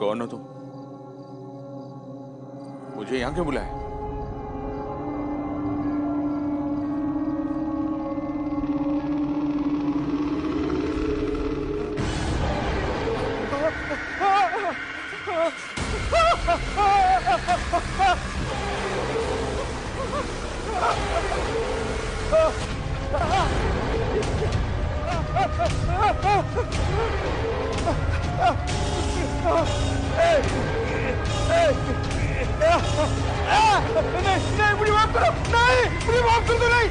कौन हो तुम? मुझे यहाँ क्यों बुलाया? नहीं, मुझे माफ करो, नहीं, मुझे माफ कर दो, नहीं, नहीं।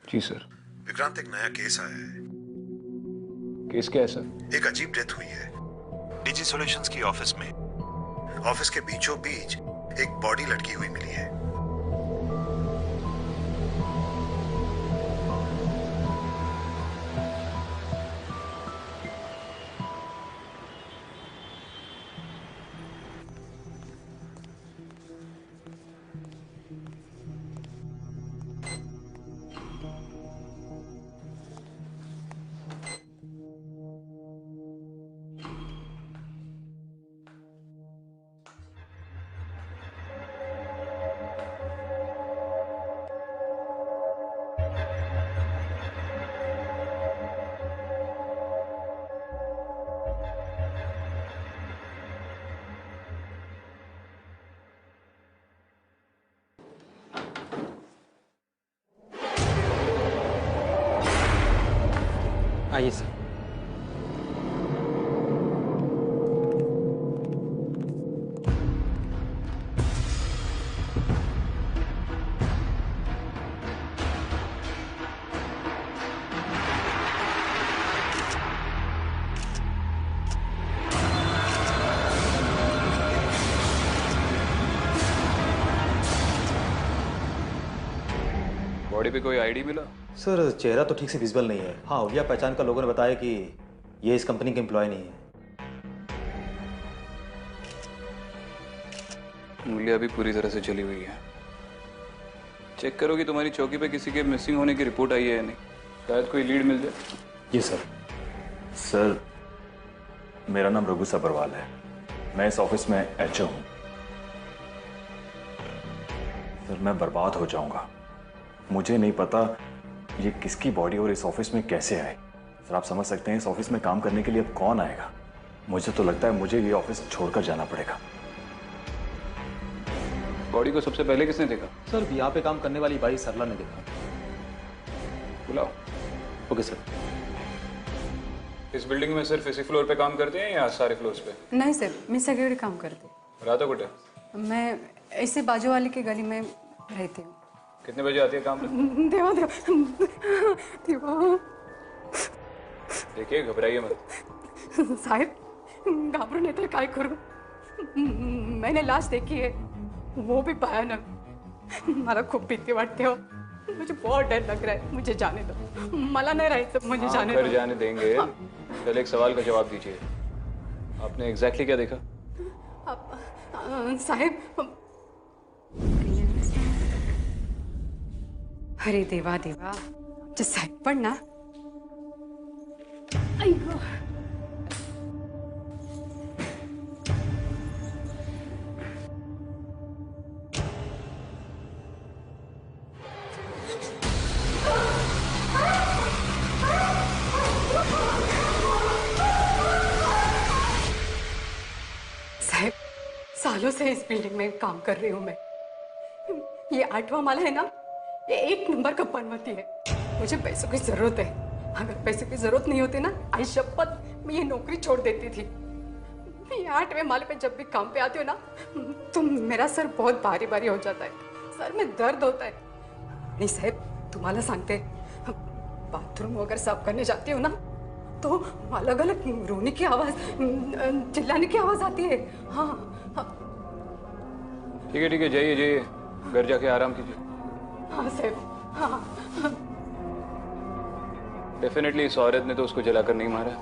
जी सर। विक्रांत, एक नया केस आया है। केस क्या है सर? एक अजीब डेथ हुई है डीजी सॉल्यूशंस की ऑफिस में। ऑफिस के बीचों बीच एक बॉडी लटकी हुई मिली है। आइए सर। बॉडी पे कोई आईडी मिला? सर, चेहरा तो ठीक से विजिबल नहीं है। हाँ, हुलिया पहचान का लोगों ने बताया कि ये इस कंपनी के एम्प्लॉय नहीं है। मूल्य अभी पूरी तरह से चली हुई है। चेक करो कि तुम्हारी चौकी पे किसी के मिसिंग होने की रिपोर्ट आई है या नहीं। शायद कोई लीड मिल जाए। जी सर। सर, मेरा नाम रघु सब्रवाल है। मैं इस ऑफिस में एचओ हूं। सर, मैं बर्बाद हो जाऊंगा। मुझे नहीं पता ये किसकी बॉडी और इस ऑफिस में कैसे आए। सर, आप समझ सकते हैं इस ऑफिस में काम करने के लिए अब कौन आएगा। मुझे तो लगता है मुझे ये ऑफिस छोड़कर जाना पड़ेगा। बॉडी को सबसे पहले किसने देखा? सर, यहाँ पे काम करने वाली बाई सरला ने देखा। बुलाओ। Okay sir. इस बिल्डिंग में सिर्फ इसी फ्लोर पे काम करते हैं या सारे फ्लोर्स पे? नहीं सर, मैं सगळे काम करते. राधा कुठे? मैं ऐसे बाजू वाले की गली में रहती हूँ. कितने बजे आती है काम पे? देवा देवा देवा. देखिए घबराइए मत. साहेब घाबरून येते काय करूं. मैंने लाश देखी है, वो भी भयानक. मला खूप भीती वाटते हो. मुझे बहुत डर लग रहा है. मुझे जाने दो. मला नहीं रहायचं. मुझे जाने घर दो. जाने देंगे. पहले एक सवाल का जवाब दीजिए. आपने एग्जैक्टली क्या देखा? साहेब, अरे देवा देवा, जे साहेब पण ना. अय्यो. साहब, सालों से इस बिल्डिंग में काम कर रही हूँ मैं. ये 8वां माला है ना, ये 1 नंबर का बनवती है. मुझे पैसों की जरूरत है. अगर पैसों की जरूरत नहीं होती ना, आई शपथ मैं ये नौकरी छोड़ देती थी. ये 8वें माले पे जब भी काम पे आती हूँ ना, तो मेरा सर बहुत भारी भारी हो जाता है. सर में दर्द होता है. नहीं साहब, तुम्हाला सांगते, बाथरूम वगैरह साफ करने जाती हूँ ना, तो अलग अलग रोने की आवाज, चिल्लाने की आवाज आती है. हाँ हाँ. ठीक है जाइए जाइए, घर जाके आराम कीजिए. हाँ साहब. हाँ. डेफिनेटली इस औरत ने तो उसको जलाकर नहीं मारा.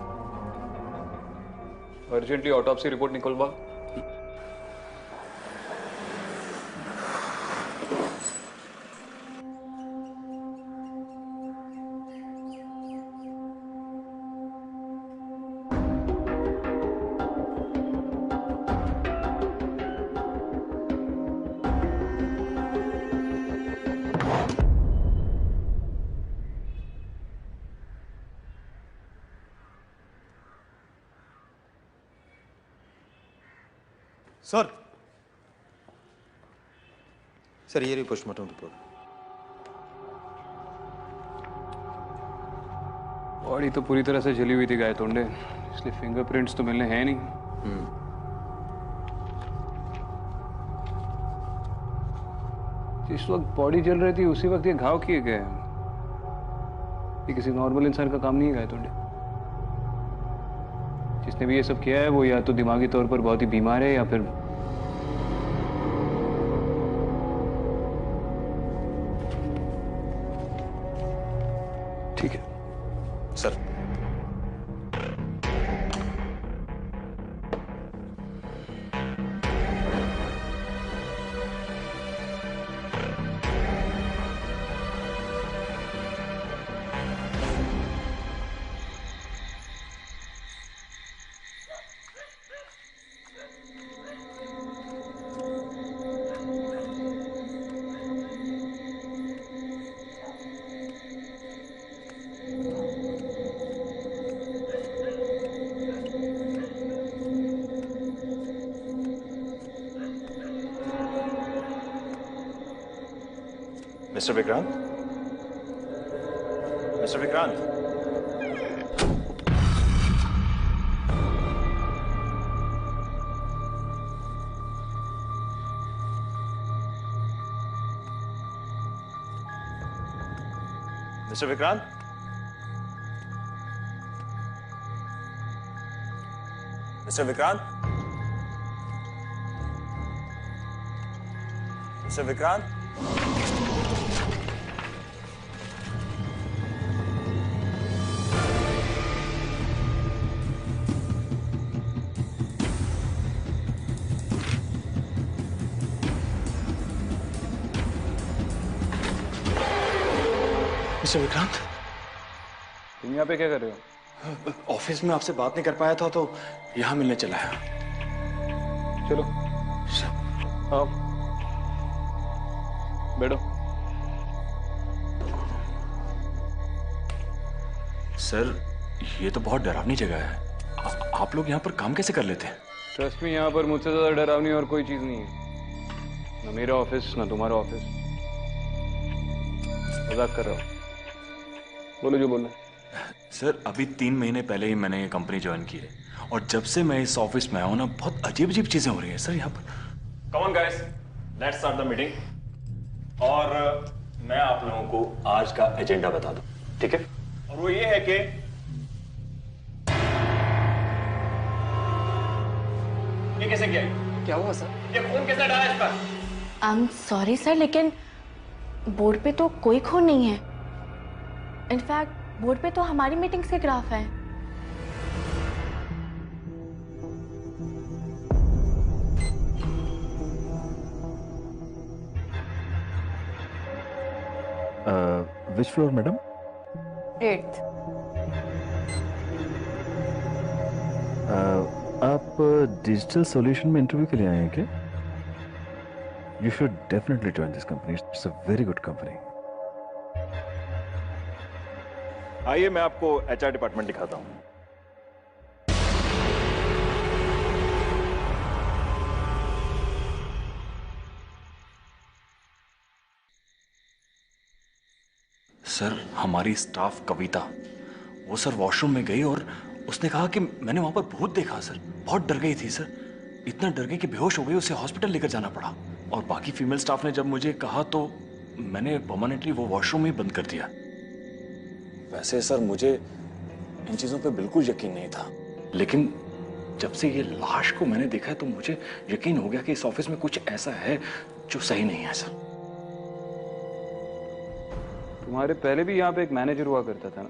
अर्जेंटली ऑटोप्सी रिपोर्ट निकलवा. सर ये रही पोस्टमार्टम रिपोर्ट. बॉडी तो पूरी तरह से जली हुई थी गाय तोंडे, इसलिए फिंगरप्रिंट्स तो मिलने हैं नहीं. जिस वक्त बॉडी जल रही थी उसी वक्त ये घाव किए गए. ये किसी नॉर्मल इंसान का काम नहीं है गाय तोंडे. जिसने भी ये सब किया है वो या तो दिमागी तौर पर बहुत ही बीमार है या फिर ठीक है. Sir mister Vikrant, mister Vikrant, mister Vikrant, mister Vikrant, mister Vikrant. Mister Vikrant, तुम यहाँ पे क्या कर रहे हो? ऑफिस में आपसे बात नहीं कर पाया था तो यहाँ मिलने चला है. चलो आओ बैठो. सर ये तो बहुत डरावनी जगह है. आप लोग यहाँ पर काम कैसे कर लेते हैं? ट्रस्ट में यहाँ पर मुझसे ज्यादा डरावनी और कोई चीज नहीं है. ना मेरा ऑफिस ना तुम्हारा ऑफिस. मजाक कर रहा हूँ. बोलो जो बोलना है. सर अभी 3 महीने पहले ही मैंने ये कंपनी ज्वाइन की है और जब से मैं इस ऑफिस में आया हूँ ना बहुत अजीब अजीब चीजें हो रही हैं सर यहाँ पर। Come on guys, let's start the meeting. और मैं आप लोगों को आज का एजेंडा बता दूं, ठीक है? और वो ये है कि ये कैसे किया? क्या हुआ सर? ये खून किसने डाला इस पर? आई एम सॉरी सर, लेकिन बोर्ड पे तो कोई खून नहीं है। इनफैक्ट बोर्ड पे तो हमारी मीटिंग्स के ग्राफ हैं। विच फ्लोर मैडम? 8th। आप डिजिटल सॉल्यूशन में इंटरव्यू के लिए आए हैं क्या? You should definitely join this company, it's a very good company. आइए मैं आपको एचआर डिपार्टमेंट दिखाता हूं। सर हमारी स्टाफ कविता, वो सर वॉशरूम में गई और उसने कहा कि मैंने वहां पर भूत देखा सर। बहुत डर गई थी सर, इतना डर गई कि बेहोश हो गई, उसे हॉस्पिटल लेकर जाना पड़ा। और बाकी फीमेल स्टाफ ने जब मुझे कहा तो मैंने परमानेंटली वो वॉशरूम ही बंद कर दिया। वैसे सर मुझे इन चीजों पे बिल्कुल यकीन नहीं था, लेकिन जब से ये लाश को मैंने देखा है तो मुझे यकीन हो गया कि इस ऑफिस में कुछ ऐसा है जो सही नहीं है सर। तुम्हारे पहले भी यहाँ पे एक मैनेजर हुआ करता था ना,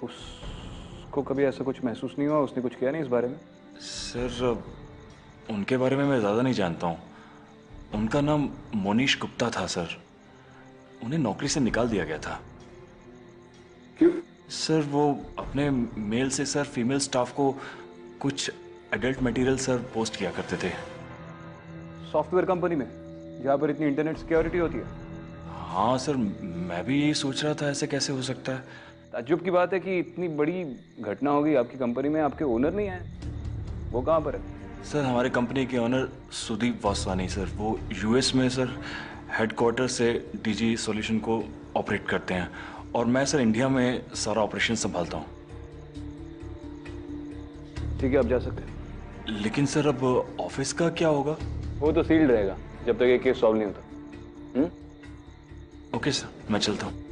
उसको कभी ऐसा कुछ महसूस नहीं हुआ? उसने कुछ किया नहीं इस बारे में? सर उनके बारे में मैं ज़्यादा नहीं जानता हूँ। उनका नाम मोनीश गुप्ता था सर। उन्हें नौकरी से निकाल दिया गया था। क्यों? सर वो अपने मेल से सर फीमेल स्टाफ को कुछ एडल्ट मटेरियल सर पोस्ट किया करते थे। सॉफ्टवेयर कंपनी में जहाँ पर इतनी इंटरनेट सिक्योरिटी होती है? हाँ सर, मैं भी यही सोच रहा था ऐसे कैसे हो सकता है। ताज्जुब की बात है कि इतनी बड़ी घटना होगी आपकी कंपनी में, आपके ओनर नहीं आए। वो कहाँ पर है? सर हमारे कंपनी के ओनर सुदीप वासवानी सर, वो यूएस में सर हेडक्वार्टर से डीजी सॉल्यूशन को ऑपरेट करते हैं और मैं सर इंडिया में सारा ऑपरेशन संभालता हूँ। ठीक है, आप जा सकते हैं। लेकिन सर अब ऑफिस का क्या होगा? वो तो सील्ड रहेगा जब तक ये केस सॉल्व नहीं होता। ओके सर, मैं चलता हूँ।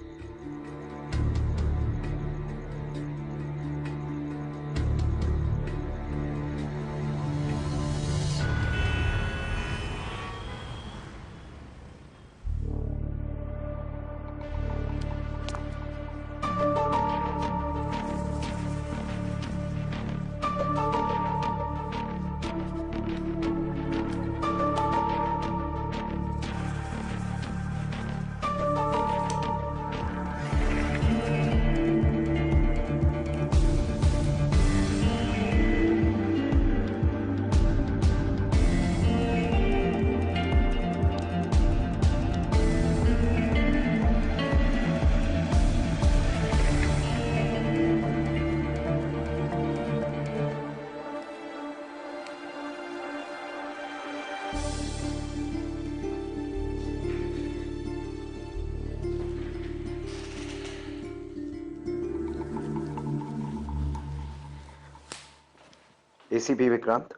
एसीपी विक्रांत,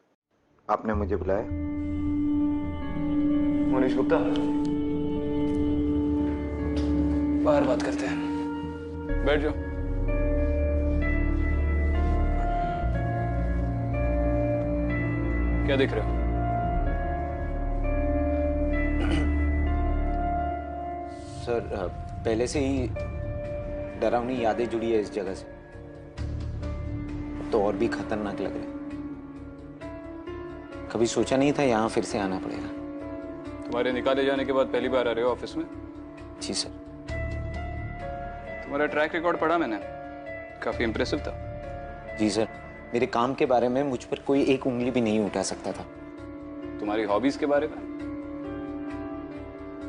आपने मुझे बुलाया? मोनीश गुप्ता, बाहर बात करते हैं। बैठ जाओ। क्या देख रहे हो? सर पहले से ही डरावनी यादें जुड़ी है इस जगह से, तो और भी खतरनाक लग रहा है। कभी सोचा नहीं था यहाँ फिर से आना पड़ेगा। तुम्हारे निकाले जाने के बाद पहली बार आ रहे हो ऑफिस में? जी सर। तुम्हारा ट्रैक रिकॉर्ड पढ़ा मैंने, काफी इंप्रेसिव था। जी सर, मेरे काम के बारे में मुझ पर कोई एक उंगली भी नहीं उठा सकता था। तुम्हारी हॉबीज के बारे में?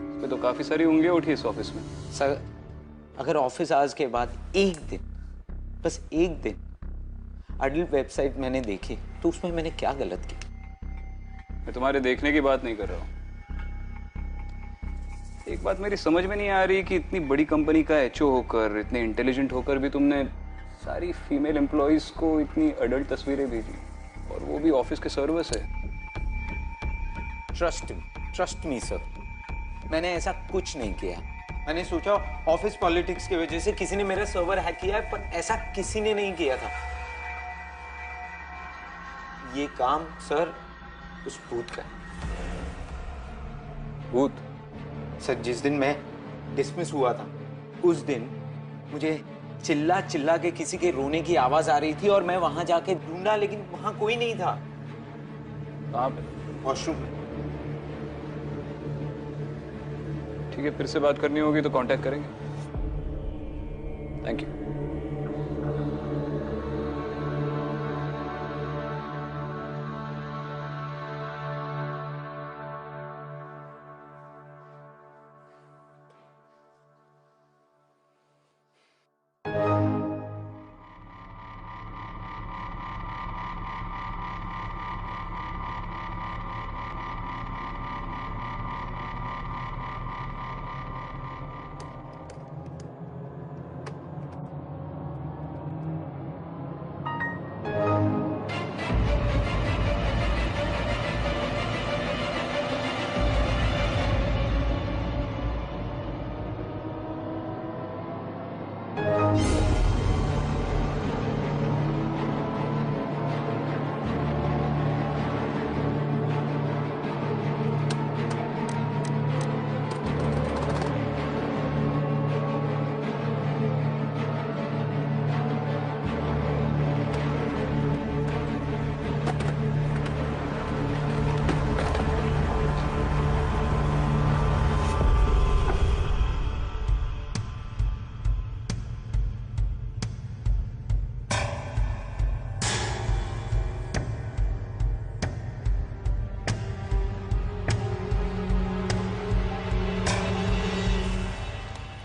इस पे तो काफी सारी उंगलियां उठी इस ऑफिस में। सर अगर ऑफिस आवर्स के बाद एक दिन, बस एक दिन अडल्ट वेबसाइट मैंने देखी तो उसमें मैंने क्या गलत किया? मैं तुम्हारे देखने की बात नहीं कर रहा हूँ। एक बात मेरी समझ में नहीं आ रही कि इतनी बड़ी कंपनी का एचओ होकर, इतने इंटेलिजेंट होकर भी तुमने सारी फीमेल एम्प्लॉयज को इतनी अडल्ट तस्वीरें भेजी, और वो भी ऑफिस के सर्वर से। ट्रस्ट मी सर, मैंने ऐसा कुछ नहीं किया। मैंने सोचा ऑफिस पॉलिटिक्स की वजह से किसी ने मेरा सर्वर हैक किया है, पर ऐसा किसी ने नहीं किया था। ये काम सर उस भूत का है। भूत? सर जिस दिन मैं डिसमिस हुआ था उस दिन मुझे चिल्ला चिल्ला के किसी के रोने की आवाज आ रही थी, और मैं वहां जाके ढूंढा लेकिन वहां कोई नहीं था। कहाँ पे? वॉशरूम में। ठीक है, फिर से बात करनी होगी तो कांटेक्ट करेंगे। Thank you.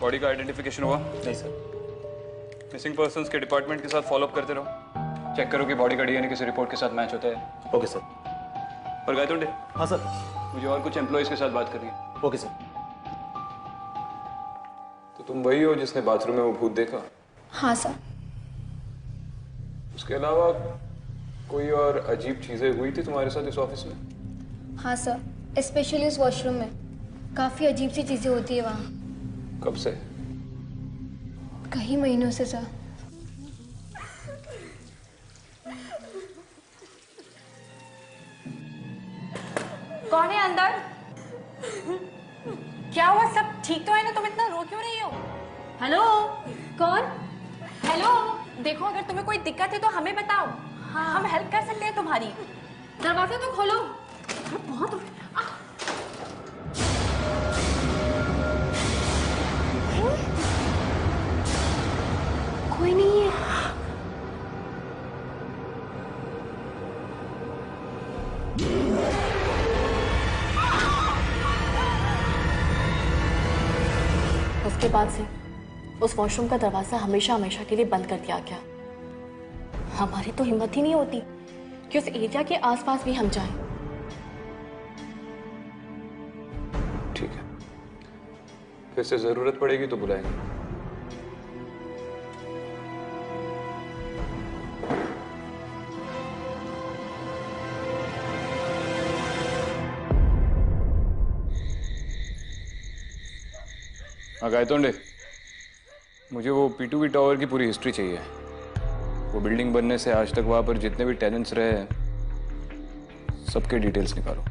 बॉडी का आइडेंटिफिकेशन हुआ? नहीं सर। मिसिंग पर्संस के डिपार्टमेंट के साथ फॉलोअप करते रहो। चेक करो कि बॉडी का डीएनए किसी रिपोर्ट के साथ मैच होता है। Okay sir. और गायतोंडे? हाँ सर। मुझे और कुछ एम्प्लॉयज के साथ बात करनी है। Okay sir. तो तुम वही हो जिसने बाथरूम में वो भूत देखा? हाँ सर। उसके अलावा कोई और अजीब चीजें हुई थी तुम्हारे साथ इस ऑफिस में? हाँ सर, स्पेशली उस वॉशरूम में काफ़ी अजीब सी चीज़ें होती है वहाँ। कब से? कई महीनों से सर। कौन है अंदर? क्या हुआ? सब ठीक तो है ना? तुम इतना रो क्यों रही हो? हेलो? कौन? हेलो? देखो, अगर तुम्हें कोई दिक्कत है तो हमें बताओ। हाँ, हम हेल्प कर सकते हैं तुम्हारी। दरवाजा तो खोलो। बहुत कोई नहीं है। उसके बाद से उस वॉशरूम का दरवाजा हमेशा हमेशा के लिए बंद कर दिया गया। हमारी तो हिम्मत ही नहीं होती कि उस एरिया के आसपास भी हम जाएं। ठीक है, फिर से जरूरत पड़ेगी तो बुलाएंगे। हाँ गायतोंडे, मुझे वो P2V टावर की पूरी हिस्ट्री चाहिए। वो बिल्डिंग बनने से आज तक वहाँ पर जितने भी टेनेंट्स रहे हैं, सबके डिटेल्स निकालो।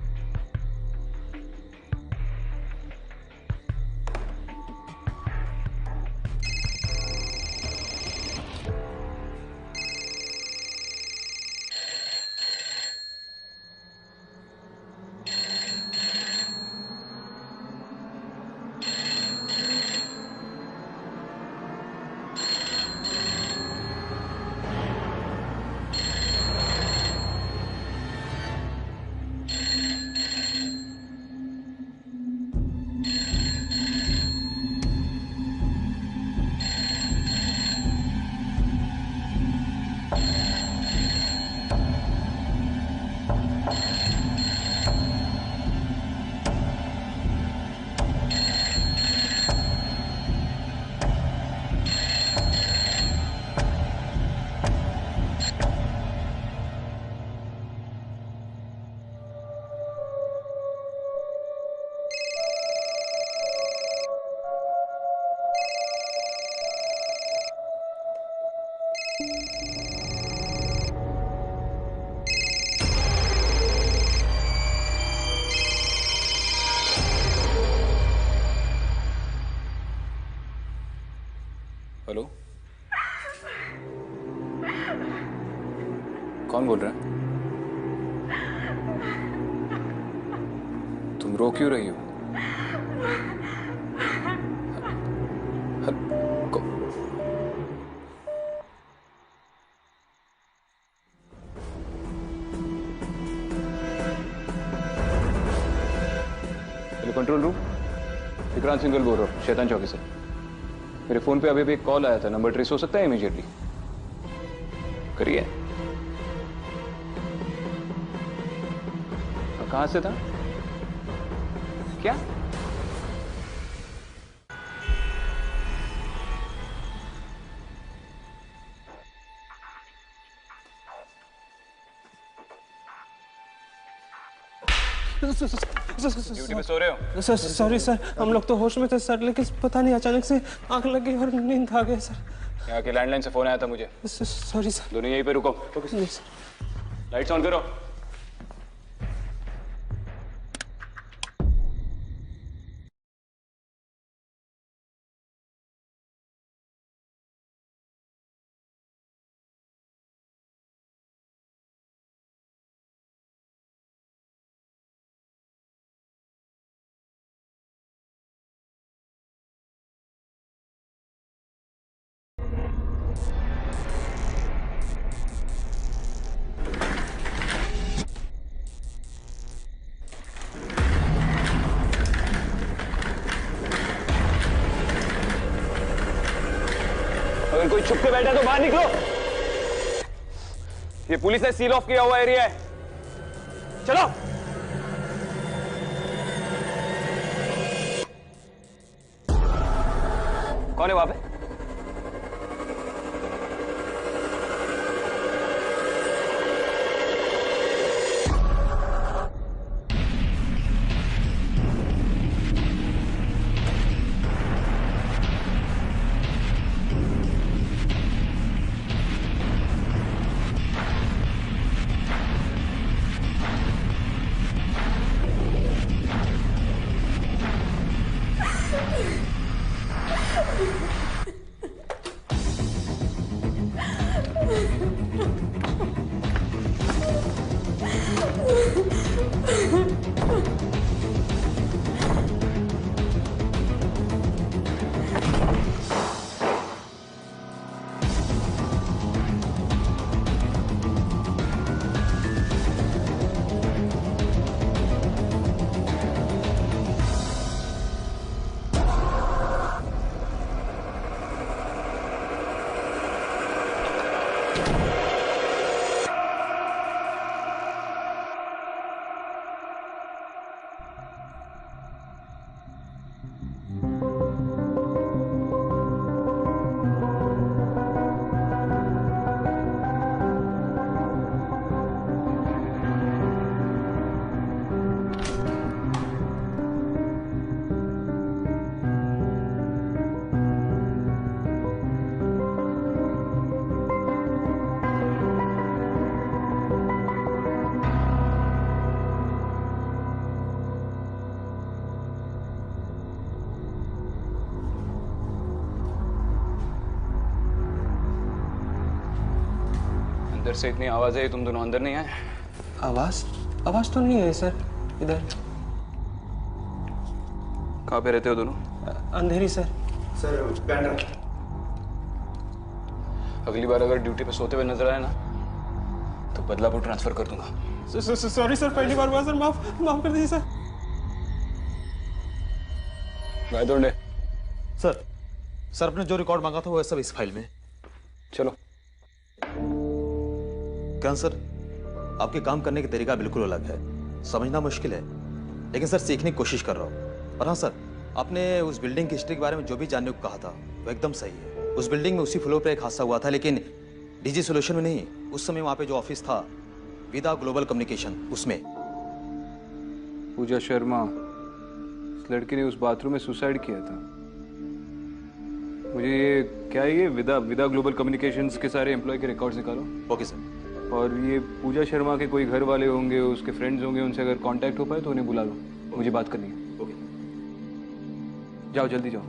कौन बोल रहा है? तुम रो क्यों रही हो? Hello control room, Vikrant Singhal बोल रहा हूँ, शैतान चौकी से। मेरे फोन पे अभी भी एक कॉल आया था, नंबर ट्रेस हो सकता है इमीडिएटली? करिए। कहां से था? क्या? ड्यूटी पे सो रहे हो? सर सॉरी सर, हम लोग तो होश में थे सर, लेकिन पता नहीं अचानक से आंख लग गई और नींद आ गई सर। यहाँ के लैंडलाइन से फोन आया था मुझे। Sorry sir. दोनों यहीं पे रुको। लाइट्स ऑन करो। अगर कोई छुप के बैठा है तो बाहर निकलो। ये पुलिस ने सील ऑफ किया हुआ एरिया है। चलो। कौन है वहां पे? अंदर से इतनी आवाज है, तुम दोनों अंदर नहीं आए? आवाज तो नहीं है सर। इधर। कहाँ पे रहते हो दोनों? अंधेरी सर। सर बैंड्रा। अगली बार अगर ड्यूटी पे सोते हुए नजर आए ना तो बदलापुर ट्रांसफर कर दूंगा। सॉरी सर, पहली बार हुआ सर, माफ कर दीजिए सर। गायतोंडे। सर आपने जो रिकॉर्ड मांगा था वो सब इस फाइल में। चलो। क्या सर, आपके काम करने का तरीका बिल्कुल अलग है, समझना मुश्किल है, लेकिन सर सीखने की कोशिश कर रहा हूँ। और हाँ सर, आपने उस बिल्डिंग की हिस्ट्री के बारे में जो भी जानने को कहा था वो एकदम सही है। उस बिल्डिंग में उसी फ्लोर पे एक हादसा हुआ था, लेकिन डीजी सॉल्यूशन में नहीं। उस समय वहाँ पे जो ऑफिस था विदा ग्लोबल कम्युनिकेशन, उसमें। पूजा शर्मा, इस लड़की ने उस बाथरूम में सुसाइड किया था। मुझे ये क्या है, ये विदा ग्लोबल कम्युनिकेशंस के सारे एम्प्लॉय के रिकॉर्ड्स निकालो। Okay sir. और ये पूजा शर्मा के कोई घर वाले होंगे, उसके फ्रेंड्स होंगे, उनसे अगर कांटेक्ट हो पाए तो उन्हें बुला लो, मुझे बात करनी है। ओके। जाओ जल्दी जाओ।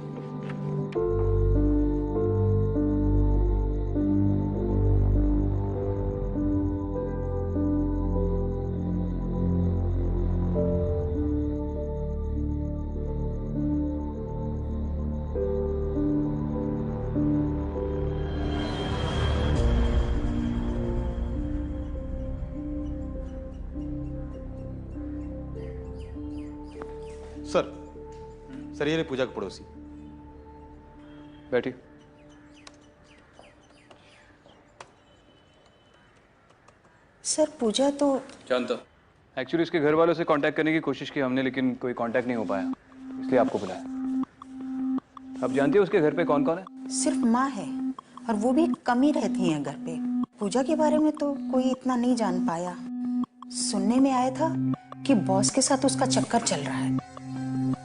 सर ये पूजा के पड़ोसी। बैठिए। सर पूजा तो जानता। एक्चुअली इसके घर वालों से कांटेक्ट करने की कोशिश की हमने, लेकिन कोई कांटेक्ट नहीं हो पाया, इसलिए आपको बुलाया। आप जानती हो उसके घर पे कौन कौन है? सिर्फ माँ है, और वो भी कम ही रहती हैं घर पे। पूजा के बारे में तो कोई इतना नहीं जान पाया। सुनने में आया था कि बॉस के साथ उसका चक्कर चल रहा है।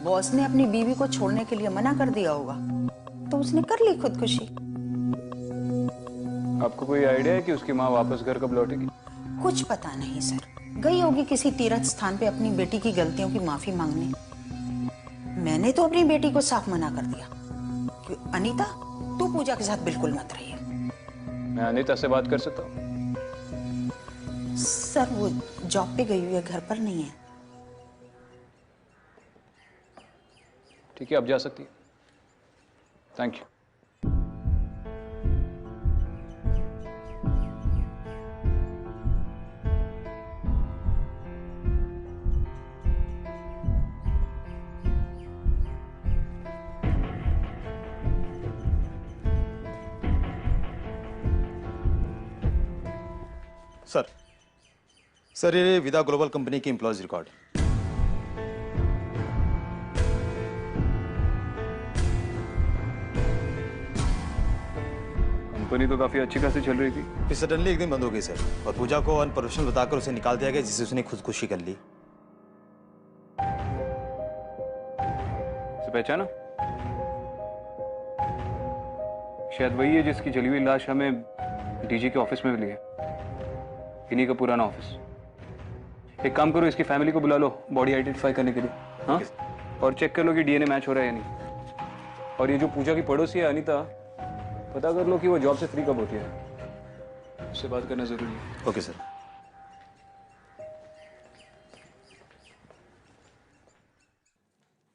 बॉस ने अपनी बीवी को छोड़ने के लिए मना कर दिया होगा, तो उसने कर ली खुदकुशी। आपको कोई आइडिया है कि उसकी माँ वापस घर कब लौटेगी? कुछ पता नहीं सर, गई होगी किसी तीर्थ स्थान पे अपनी बेटी की गलतियों की माफी मांगने। मैंने तो अपनी बेटी को साफ मना कर दिया कि अनीता तू पूजा के साथ बिल्कुल मत रही है। मैं अनीता से बात कर सकता हूँ? सर वो जॉब पे गई हुई है, घर पर नहीं है। ठीक है, अब जा सकती है। Thank you. सर ये विदा ग्लोबल कंपनी की एम्प्लॉयज रिकॉर्ड। कंपनी तो काफी अच्छी खासी चल रही थी, फिर सडनली एक दिन बंद हो गई सर, और पूजा को अनप्रोफेशनल बताकर उसे निकाल दिया गया, जिससे उसने खुदकुशी कर ली। उसे पहचाना? शायद वही है जिसकी जली हुई लाश हमें डीजी के ऑफिस में मिली है, इन्हीं का पुराना ऑफिस। एक काम करो, इसकी फैमिली को बुला लो बॉडी आइडेंटिफाई करने के लिए, हाँ? और चेक कर लो कि डीएनए मैच हो रहा है या नहीं। और ये जो पूजा की पड़ोसी है अनीता, पता कर लो कि वो जॉब से फ्री कब होती है, उससे बात करना जरूरी है। Okay sir.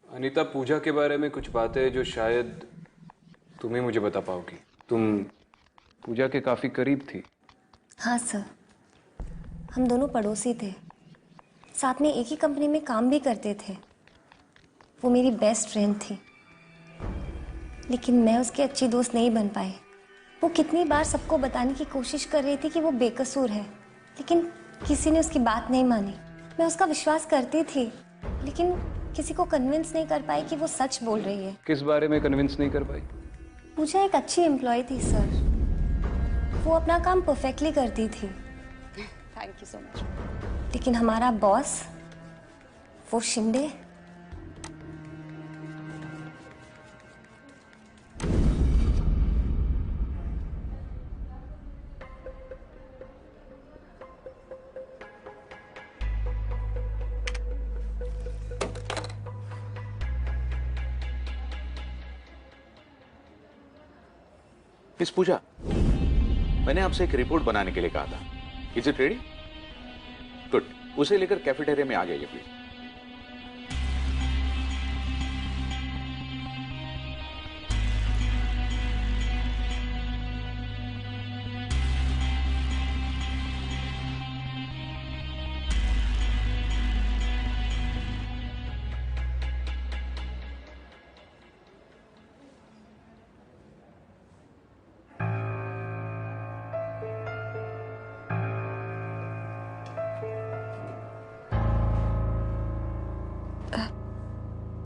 अनीता, पूजा के बारे में कुछ बातें जो शायद तुम ही मुझे बता पाओगी। तुम पूजा के काफी करीब थी। हाँ सर, हम दोनों पड़ोसी थे, साथ में एक ही कंपनी में काम भी करते थे। वो मेरी बेस्ट फ्रेंड थी, लेकिन मैं उसकी अच्छी दोस्त नहीं बन पाई। वो कितनी बार सबको बताने की कोशिश कर रही थी कि वो बेकसूर है, लेकिन किसी ने उसकी बात नहीं मानी। मैं उसका विश्वास करती थी, लेकिन किसी को कन्विंस नहीं कर पाई कि वो सच बोल रही है। किस बारे में कन्विंस नहीं कर पाई? पूजा एक अच्छी एम्प्लॉय थी सर, वो अपना काम परफेक्टली करती थी। Thank you so much. लेकिन हमारा बॉस, वो शिंदे, मिस पूजा, मैंने आपसे एक रिपोर्ट बनाने के लिए कहा था। Is it ready? गुड, उसे लेकर कैफेटेरिया में आ जाइए प्लीज।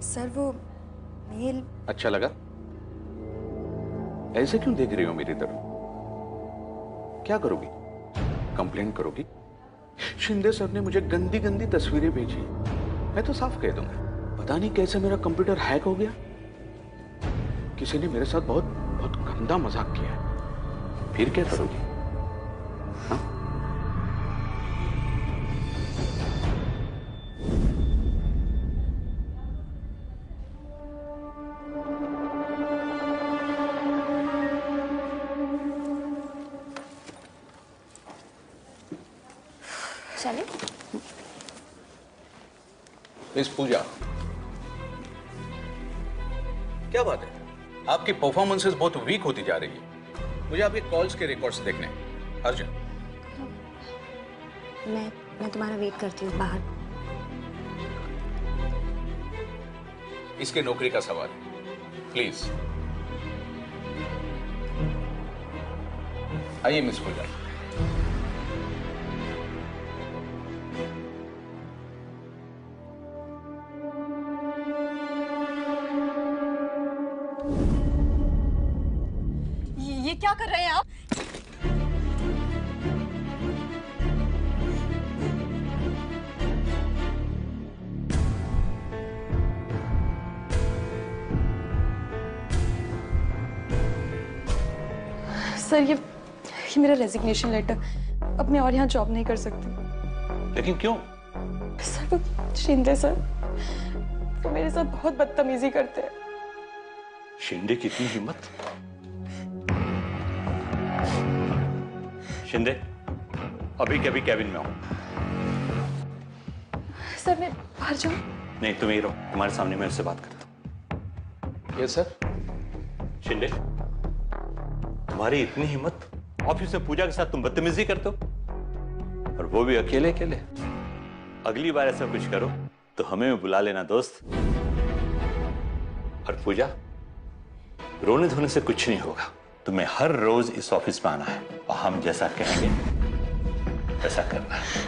सर वो मेल। अच्छा लगा? ऐसे क्यों देख रही हो मेरी तरफ? क्या करोगी? कंप्लेंट करोगी? शिंदे सर ने मुझे गंदी गंदी तस्वीरें भेजी, मैं तो साफ कह दूंगा। पता नहीं कैसे मेरा कंप्यूटर हैक हो गया, किसी ने मेरे साथ बहुत बहुत गंदा मजाक किया है। फिर क्या करोगी? हाँ? चले? मिस पूजा, क्या बात है? आपकी परफॉर्मेंसेस बहुत वीक होती जा रही है। मुझे आपके कॉल्स के रिकॉर्ड्स देखने हैं। अर्जुन, मैं तुम्हारा वेट करती हूँ बाहर। इसके नौकरी का सवाल है। प्लीज आइए मिस पूजा। ये क्या कर रहे हैं आप? सर ये मेरा रेजिग्नेशन लेटर। अब मैं और यहाँ जॉब नहीं कर सकती। लेकिन क्यों? सर वो शिंदे सर, वो मेरे साथ बहुत बदतमीजी करते हैं। शिंदे की इतनी हिम्मत? शिंदे अभी के अभी कैबिन में हूं। सर मैं बाहर जाऊं? नहीं तुम ही रहो, तुम्हारे सामने मैं उससे बात करता हूं। Yes sir. शिंदे तुम्हारी इतनी हिम्मत, ऑफिस में पूजा के साथ तुम बदतमीजी करते हो, और वो भी अकेले अकेले। अगली बार ऐसा कुछ करो तो हमें भी बुला लेना दोस्त। और पूजा रोने धोने से कुछ नहीं होगा, तुम्हें हर रोज इस ऑफिस में आना है और हम जैसा कहेंगे वैसा करना है।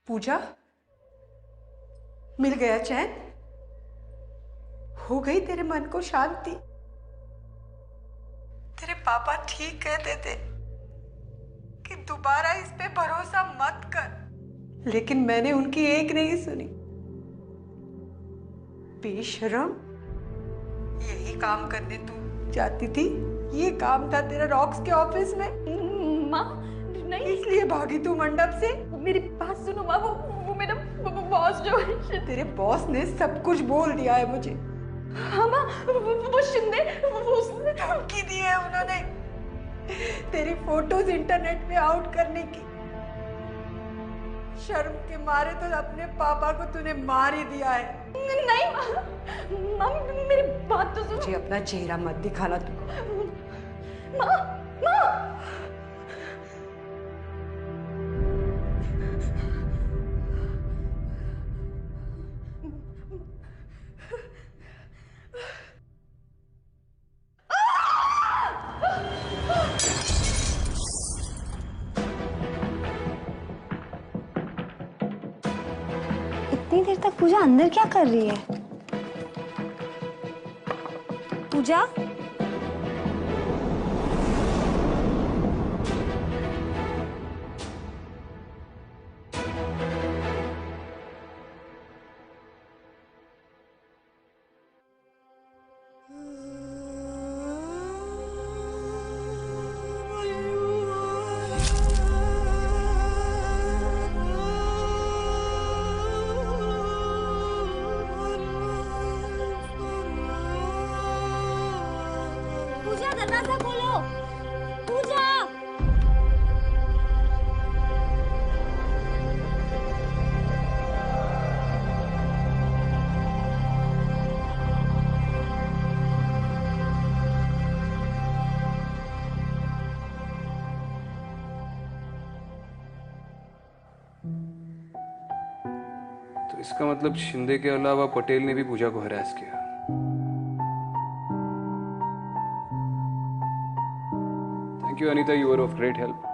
पूजा, मिल गया चैन? हो गई तेरे मन को शांति? तेरे पापा ठीक कहते थे कि दोबारा इस पे भरोसा मत कर, लेकिन मैंने उनकी एक नहीं सुनी। बेशरम, यही काम करने तू जाती थी? ये काम था तेरा रॉक्स के ऑफिस में? माँ नहीं, इसलिए भागी तू मंडप से? मेरी बात सुनो माँ, वो मेरा बॉस जो है। तेरे बॉस ने सब कुछ बोल दिया है मुझे। हाँ माँ, वो शिंदे, उसने धमकी दी है उन्होंने तेरी फोटोज इंटरनेट पे आउट करने की। शर्म के मारे तो अपने पापा को तूने मार ही दिया है। नहीं माँ, मेरी बात तो सुनो। मुझे अपना चेहरा मत दिखाना तू। माँ, माँ। इतनी देर तक पूजा अंदर क्या कर रही है? पूजा? पूजा दरवाजा खोलो। पूजा। तो इसका मतलब शिंदे के अलावा पटेल ने भी पूजा को हरास किया। Thank you, Anita. You were of great help.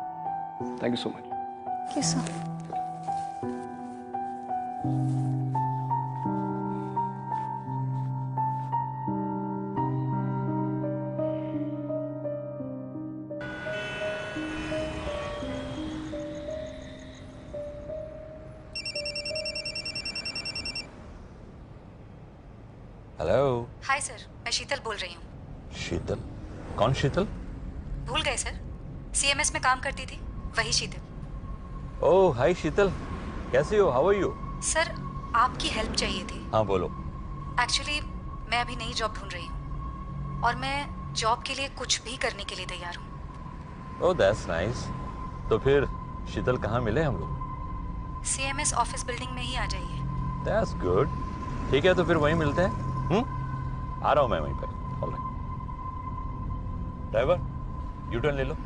Thank you so much. Thank you, sir. Hello. Hi sir, मैं शीतल बोल रही हूँ। शीतल? कौन शीतल? भूल गए सर, सीएमएस में काम करती थी, वही शीतल। ओह हाय शीतल, कैसी हो? How are you? सर आपकी हेल्प चाहिए थी। हाँ बोलो। एक्चुअली मैं अभी नई जॉब ढूंढ रही हूँ और मैं जॉब के लिए कुछ भी करने के लिए तैयार हूँ। Oh that's nice. तो फिर शीतल कहाँ मिले हम लोग? सीएमएस ऑफिस बिल्डिंग में ही आ जाइए। That's good. ठीक है तो फिर वहीं मिलते हैं। आ रहा हूँ मैं वहीं पर। ऑलराइट। ड्राइवर यू टर्न ले लो।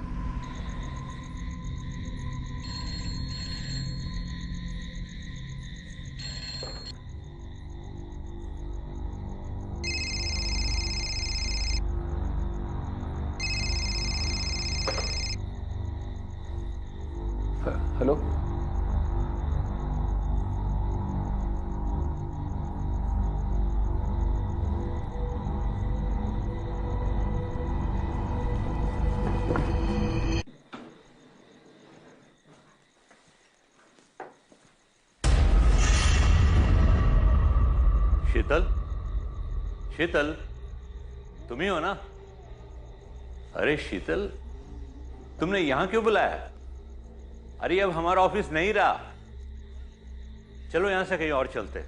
हेलो। शीतल, शीतल तुम ही हो ना? अरे शीतल, तुमने यहां क्यों बुलाया? अरे अब हमारा ऑफिस नहीं रहा, चलो यहां से कहीं और चलते।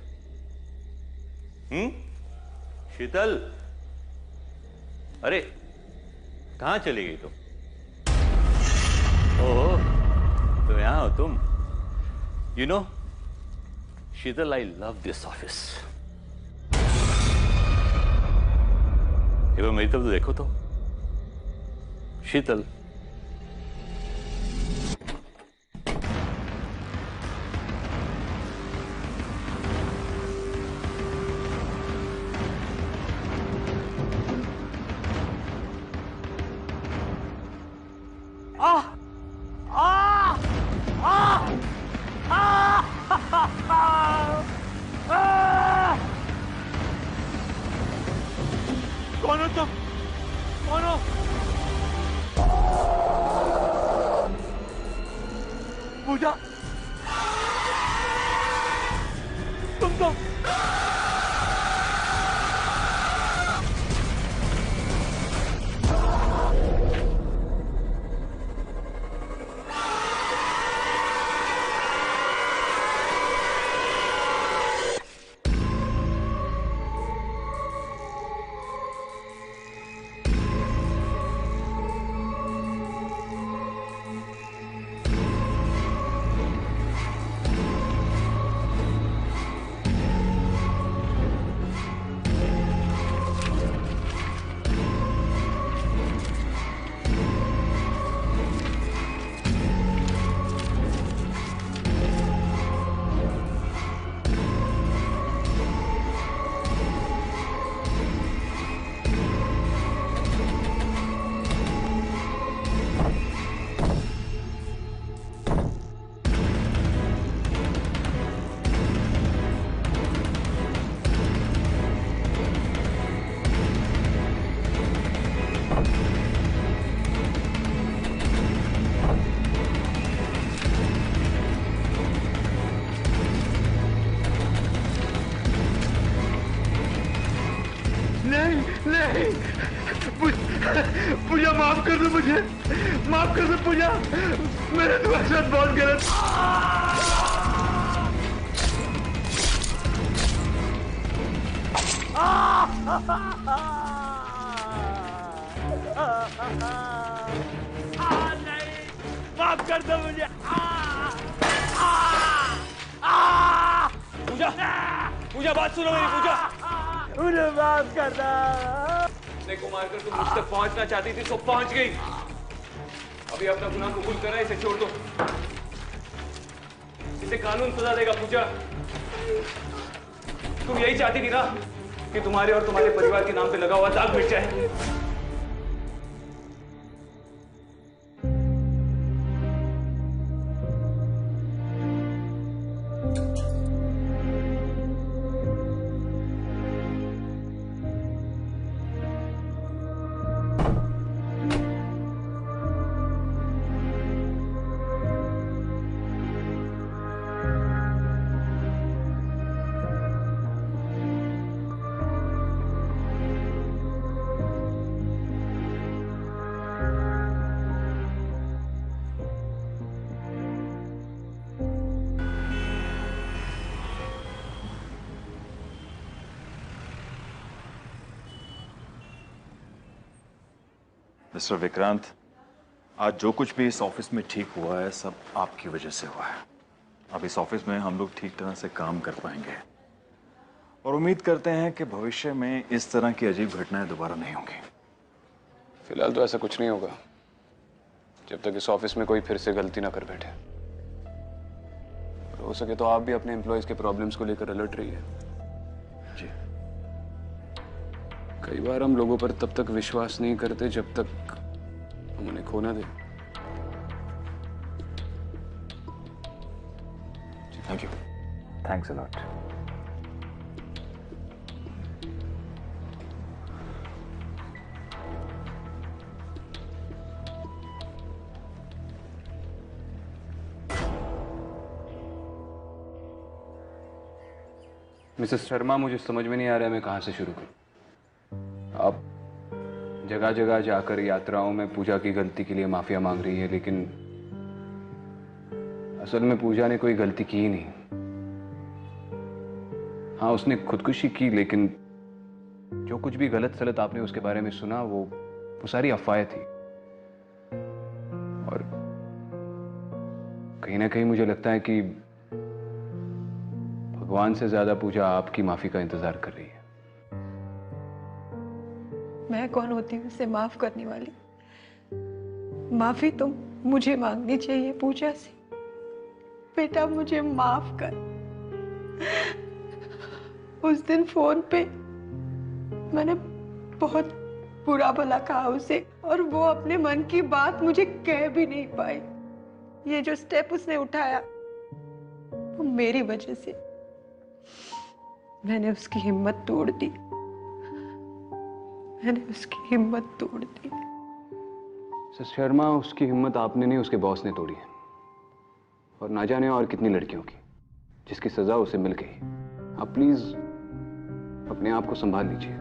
शीतल, अरे कहां चली गई तुम? ओह तो यहां हो तुम। You know Sheetal, I love this office. एक बार मेरी तरफ तो देखो तो। शीतल, कौन हो तुम? कौन हो? पूजा, तुम तो पूजा माफ कर दो मुझे, माफ कर दो पूजा, मैंने तुम्हारे साथ बहुत गलत। नहीं, माफ कर दो मुझे। पूजा, पूजा बात सुनो मेरी। पूजा मुझे माफ करना। अपने को मारकर तुम मुझ तक पहुंचना चाहती थी तो पहुंच गई। अभी अपना गुनाह कबूल करा, इसे छोड़ दो। इसे कानून सजा देगा। पूजा तुम यही चाहती थी ना कि तुम्हारे और तुम्हारे परिवार के नाम पे लगा हुआ दाग मिट जाए। मिस्टर विक्रांत, आज जो कुछ भी इस ऑफिस में ठीक हुआ है सब आपकी वजह से हुआ है। अब इस ऑफिस में हम लोग ठीक तरह से काम कर पाएंगे और उम्मीद करते हैं कि भविष्य में इस तरह की अजीब घटनाएं दोबारा नहीं होंगी। फिलहाल तो ऐसा कुछ नहीं होगा जब तक इस ऑफिस में कोई फिर से गलती ना कर बैठे। और हो सके तो आप भी अपने एम्प्लॉयज के प्रॉब्लम्स को लेकर अलर्ट रहिए। जी। कई बार हम लोगों पर तब तक विश्वास नहीं करते जब तक हम उन्हें खो ना दें। Thank you. Thanks a lot. Mrs Sharma, मुझे समझ में नहीं आ रहा है मैं कहाँ से शुरू करूं। आप जगह जगह जाकर यात्राओं में पूजा की गलती के लिए माफिया मांग रही है, लेकिन असल में पूजा ने कोई गलती की ही नहीं। हाँ, उसने खुदकुशी की, लेकिन जो कुछ भी गलत सलत आपने उसके बारे में सुना वो सारी अफवाहें थी। और कहीं ना कहीं मुझे लगता है कि भगवान से ज्यादा पूजा आपकी माफी का इंतजार कर रही है। मैं कौन होती हूँ उसे माफ करने वाली? माफी तो मुझे मांगनी चाहिए पूजा से। बेटा मुझे माफ कर। उस दिन फोन पे मैंने बहुत बुरा भला कहा उसे और वो अपने मन की बात मुझे कह भी नहीं पाई। ये जो स्टेप उसने उठाया वो मेरी वजह से। मैंने उसकी हिम्मत तोड़ दी। मैंने उसकी हिम्मत तोड़ दी। सर शर्मा, उसकी हिम्मत आपने नहीं, उसके बॉस ने तोड़ी है। और ना जाने और कितनी लड़कियों की जिसकी सजा उसे मिल गई। आप प्लीज अपने आप को संभाल लीजिए।